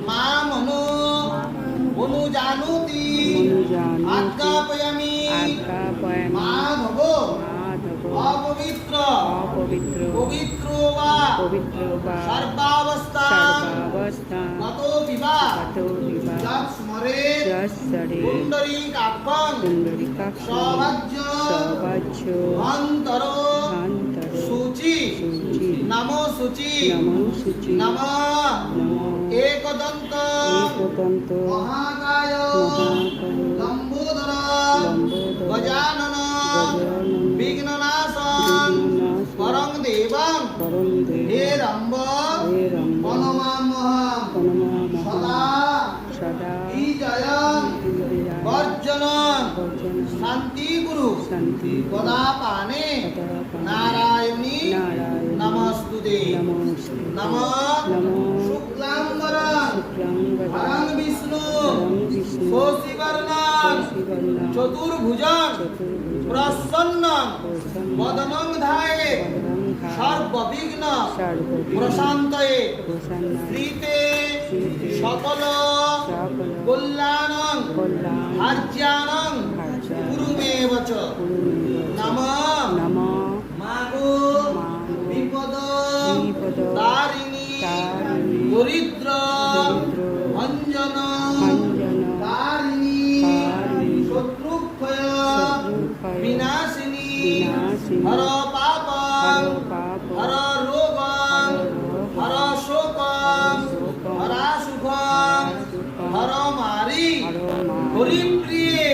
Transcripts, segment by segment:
মামনো অনুজানুতি আজ্ঞাপয়ামি মাধব অপবিত্র পবিত্র বা সর্বাবস্থা গতোপি বা যৎ স্মরেৎ পুণ্ডরীকাক্ষং সবাজ্য অন্তর শুচি নমো শুচি নমঃ একদন্ত মহাকায় লম্বোদর গজানন বিঘ্ননাশন পরং দেবং হে রম্ব প্রণমামহং সদা বিজয়ং বর্জনং শান্তি গুরু গদাপানে নারায়ণী নমস্তুতে নমঃ শুক্লাম্বরং ভরং বিষ্ণু শশীবর্ণং চতুর্ভুজং প্রসন্নং বদনং ধ্যায়েৎ সর্ববিঘ্ন প্রশান্তয়ে শ্রীতে সকল কল্যাণং আর্যাণং কুরুমেব চ নমঃ মাগো বিপদ তারিণী দরিদ্র ভঞ্জন তারিণী শত্রুক্ষয় বিনাশিনী হর পাপ হর রোগ হর শোক হর সুখ হর মারি হরিপ্রিয়ে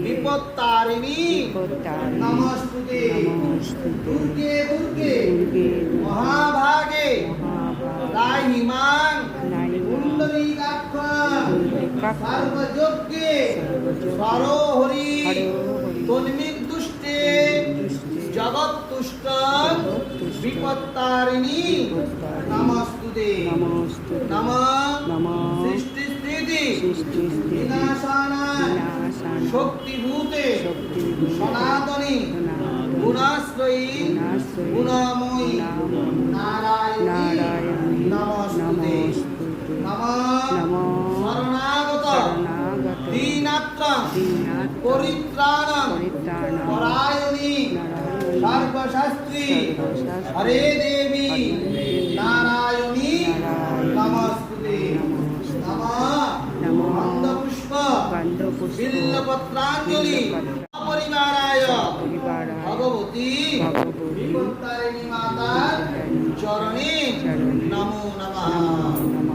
বিপত্তারিণী নমস্তুতে দুর্গে দুর্গে মহাভাগে রাহিমাং পুণ্ডরীকাক্ষং সর্বযজ্ঞে সরোহরি তন্মিদুষ্টে জগৎতুষ্টং বিপত্তারিণী নমস্তুতে নমঃ সৃষ্টি স্থিতি বিনাশানায় শক্তিভূতে সনাতনী গুণাশ্রয়ী গুণময়ী নারায়ণী নমস্তুতে নমঃ শরণাগত দীনাত্রং পরিত্রাণং পরায়ণী সর্বশাস্ত্রী হরে দেবী নারায়ণী নমস্তুতে নমঃ গন্ধপুষ্প বিল্লপত্রাঞ্জলি পরিবারায় ভগবতী বিপত্তারিণী মাতার চরণে নমো নমঃ।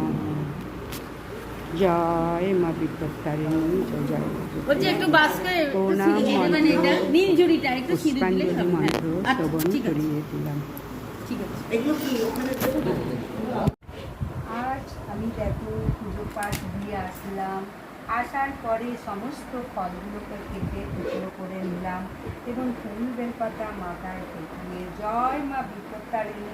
জয় মা বিপত্তারিণী জয় বলছি একটু বাসকে প্রণাম মানে এটা নীল ঝুড়িটা একটু সিঁদুর দিলে পুষ্পাঞ্জলি সব মন্ত্র আচ্ছা, শ্রবণ ঠিক আছে করিয়ে দিলাম। ঠিক আছে। এগুলো কি ওখানে আজ আমি দেখো পুজো পাঠ দিয়ে আসলাম। আসার পরে সমস্ত ফলগুলোকে কেটে টুকরো করে নিলাম এবং ফুল বেলপাতা মাথায় ঠেকিয়ে জয় মা বিপত্তারিণী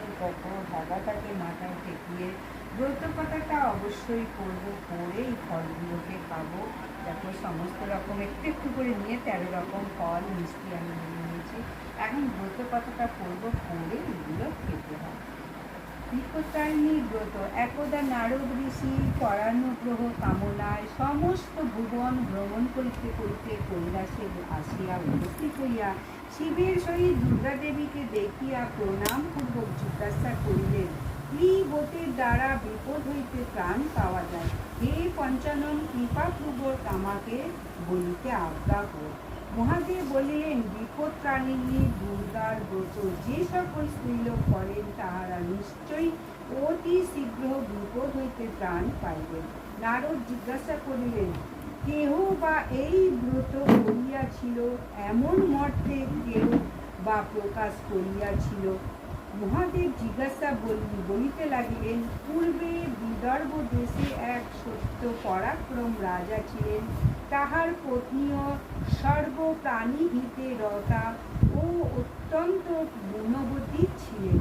ধাগাটাকে মাথায় ঠেকিয়ে ব্রত পাতাটা অবশ্যই করবো, করে এই ফলগুলোকে খাবো। দেখো সমস্ত রকম একটু একটু করে নিয়ে 13 রকম ফল মিষ্টি আমি নিয়ে নিয়েছি। এখন ব্রত পাতাটা করবো, করে এগুলো খেতে হবে। বিপত্তারিণী ব্রত একদা নারদ ঋষি পরানুগ্রহ কামনায় সমস্ত ভুবন ভ্রমণ করিতে করিতে কৈলাসে আসিয়া উপস্থিত হইয়া শিবের সহিত দুর্গা দেবীকে দেখিয়া প্রণাম পূর্বক জিজ্ঞাসা করিলেন, কি ব্রতের দ্বারা বিপদ হইতে ত্রাণ পাওয়া যায়? হে পঞ্চানন, কৃপাপূর্বক আমাকে বলিতে আজ্ঞা কর। মহাদেব বলিলেন, বিপত্তারিণী দুর্গার ব্রত যে সকল স্ত্রীলোক করেন তাহারা নিশ্চয়ই অতি শীঘ্র বিপদ হইতে ত্রাণ পাইবেন। নারদ জিজ্ঞাসা করিলেন, কেহ বা এই ব্রত করিয়াছিল, এমন মর্তে কেউ বা প্রকাশ করিয়াছিল? মহাদেব জিজ্ঞাসা বলিতে লাগিলেন, পূর্বে বিদর্ভ দেশে এক সত্য পরাক্রম রাজা ছিলেন। তাহার পত্নীও সর্বপ্রাণী হিতে রতা ও অত্যন্ত গুণবতী ছিলেন।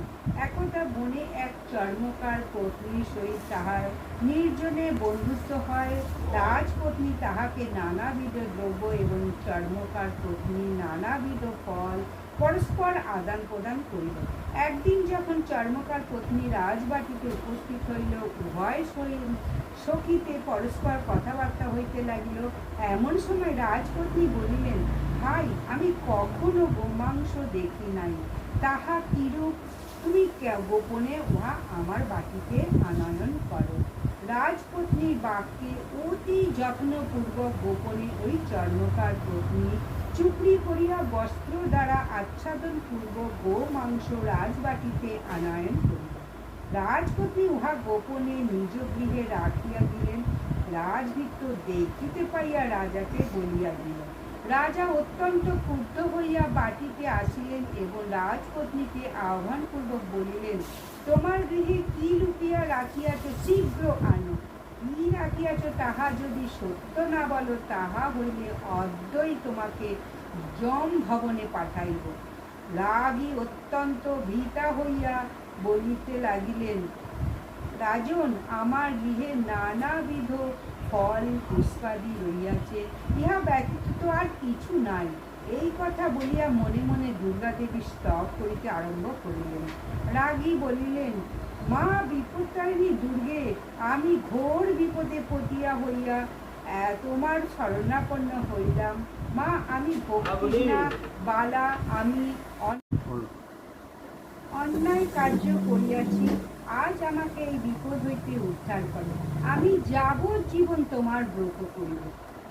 একদা বনে এক চর্মকার পত্নীর সহিত তাহার নির্জনে বন্ধুত্ব হয়। রাজপত্নী তাহাকে নানাবিধ দ্রব্য এবং চর্মকার পত্নী নানাবিধ ফল পরস্পর আদান প্রদান করিল। একদিন যখন চর্মকার পত্নী রাজবাটিতে উপস্থিত হইল, উভয় সখীতে পরস্পর কথাবার্তা হইতে লাগিল। এমন সময় রাজপত্নী বলিলেন, ভাই, আমি কখনো গোমাংস দেখি নাই, তাহা কিরূপ? তুমি গোপনে উহা আমার বাটিতে আনয়ন করো। রাজপত্নীর বাক্যে অতি যত্নপূর্বক গোপনে ওই চর্মকার পত্নী চুপড়ি করিয়া বস্ত্র দ্বারা আচ্ছাদন পূর্বক গো মাংস রাজবাটিতে আনয়ন করিল। রাজপত্নী উহা গোপনে নিজ গৃহে রাখিয়া দিলেন। রাজভৃত্য দেখিতে পাইয়া রাজাকে বলিয়া দিল। রাজা অত্যন্ত ক্রুদ্ধ হইয়া বাটিতে আসিলেন এবং রাজপত্নীকে আহ্বানপূর্বক বলিলেন, তোমার গৃহে কি লুকিয়া রাখিয়াছ, শীঘ্র আনো। কি রাখিয়াছ তাহা যদি সত্য না বলো, তাহা হইলে অদ্যই তোমাকে যম ভবনে পাঠাইব। রাগী অত্যন্ত ভীতা হইয়া বলিতে লাগিলেন, রাজন, আমার গৃহে নানাবিধ ফল পুষ্পাদি রইয়াছে, ইহা ব্যতীত তো আর কিছু নাই। এই কথা বলিয়া মনে মনে দুর্গা দেবী স্তব করিতে আরম্ভ করিলেন। রাগী বলিলেন, মা বিপত্তারিণী দুর্গে, আমি ঘোর বিপদে পতিয়া হইয়া তোমার শরণাপন্ন হইলাম। মা, আমি ভক্তিহীনা বালা, আমি অন্যায় কার্য করিয়াছি, আজ আমাকে এই বিপদ হইতে উদ্ধার করো। আমি যাবজ্জীবন তোমার ব্রত করিব।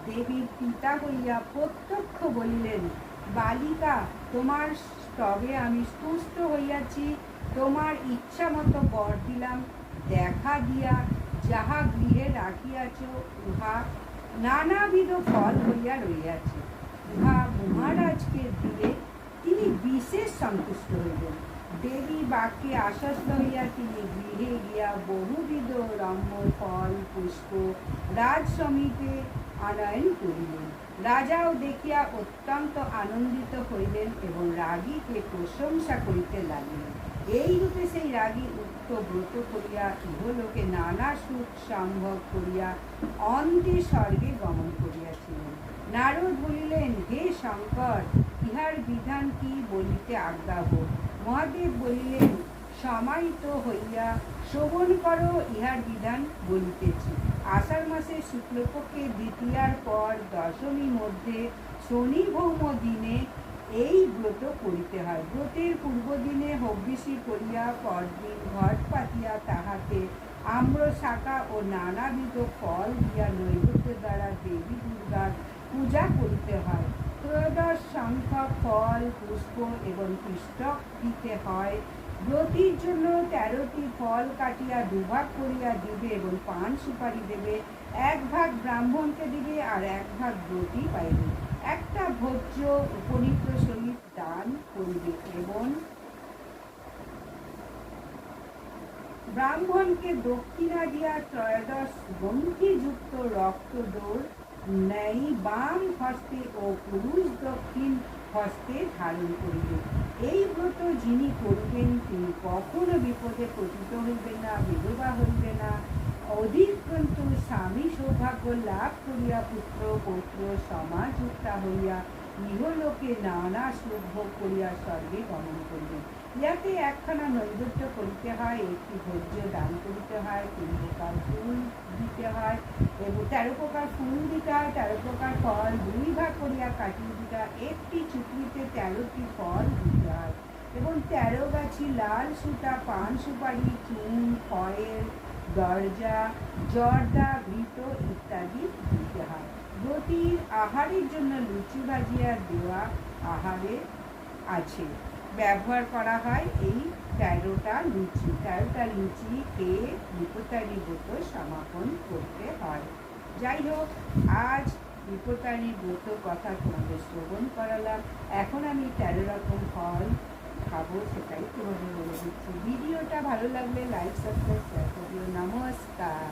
দেবীর পিতা হইয়া প্রত্যক্ষ বলিলেন, বালিকা, তোমার স্তবে আমি তুষ্ট হইয়াছি, তোমার ইচ্ছা মতো বর দিলাম। দেখা দিয়া যাহা গৃহে রাখিয়াছ, উহা নানাবিধ ফল হইয়া রইয়াছে, উহা মহারাজকে দিলে তিনি বিশেষ সন্তুষ্ট হইবেন। দেবী বাক্যে আশ্বস্ত হইয়া তিনি গৃহে গিয়া বহুবিধ রম্য ফল পুষ্প রাজসমিতে আনয়ন করিলেন। রাজাও দেখিয়া অত্যন্ত আনন্দিত হইলেন এবং রাগীকে প্রশংসা করিতে লাগিলেন। এইরূপে সেই রাগী উক্ত ব্রত করিয়া ইহলোকে নানা সুখ সম্ভব করিয়া অন্তে স্বর্গে গমন করিয়াছিলেন। নারদ বলিলেন, হে শঙ্কর, ইহার বিধান কি বলিতে আজ্ঞা হোক। মহাদেব বলিলেন, সমাহিত হইয়া শ্রবণ করো, ইহার বিধান বলিতেছি। আষাঢ় মাসের শুক্লপক্ষে দ্বিতীয়ার পর দশমী মধ্যে শনি ভৌম দিনে এই ব্রত করিতে হয়। ব্রতের পূর্ব দিনে হবিষি করিয়া পরদিন ঘট পাতিয়া তাহাতে আম্র শাখা ও নানাবিধ ফল দিয়া নৈবেদ্য দ্বারা দেবী দুর্গার পূজা করিতে হয়। ত্রয়োদশ সংখ্যক ফল পুষ্প এবং পিষ্টক দিতে হয়। ব্রতির জন্য 13টি ফল কাটিয়া দুভাগ করিয়া দিবে এবং পান সুপারি দেবে। এক ভাগ ব্রাহ্মণকে দিবে আর এক ভাগ ব্রতী পাইবে। একটা ভোজ্য উপনীত সহিত দান করিবে এবং ব্রাহ্মণকে দক্ষিণা দিয়া 13 গ্রন্থিযুক্ত রক্ত ডোর নেই বাম হস্তে ও পুরুষ দক্ষিণ হস্তে ধারণ করিবে। এই ব্রত যিনি করিবেন তিনি কখনো বিপদে পতিত হইবেন না, বিধবা হইবে না। অধিকন্তু স্বামী সৌভাগ্য লাভ করিয়া পুত্র পৌত্র সমাযুক্তা হইয়া ইহলোকে নানা সুখ ভোগ করিয়া স্বর্গে গমন করিবেন। ইয়াতে একখানা নৈবেদ্য করিতে হয়, একটি ভোজ্য দান করিতে হয়, 3 প্রকার ফুল দিতে হয় এবং 13 প্রকার ফুল দিতে হয়, 13 প্রকার ফল 2 ভাগ করিয়া কাটিয়ে দিতে হয়, একটি চুকরিতে 13টি ফল দিতে হয় এবং 13 গাছি লাল সুতা পান সুপারি চুন ফয়েল দরজা জর্দা ঘৃত ইত্যাদি দিতে হয়। ব্রতীর আহারের জন্য লুচি ভাজিয়া দেওয়া আহারে আছে, ব্যবহার করা হয় এই 13টা লুচি খেয়ে বিপত্তারিণী ব্রত সমাপন করতে হয়। যাই হোক, আজ বিপত্তারিণী ব্রত কথা তোমাদের শ্রবণ করালাম। এখন আমি 13 রকম ফল খাবো, সেটাই তোমাদের বলে দিচ্ছি। ভিডিওটা ভালো লাগলে লাইক সাবস্ক্রাইব শেয়ার করিও। নমস্কার।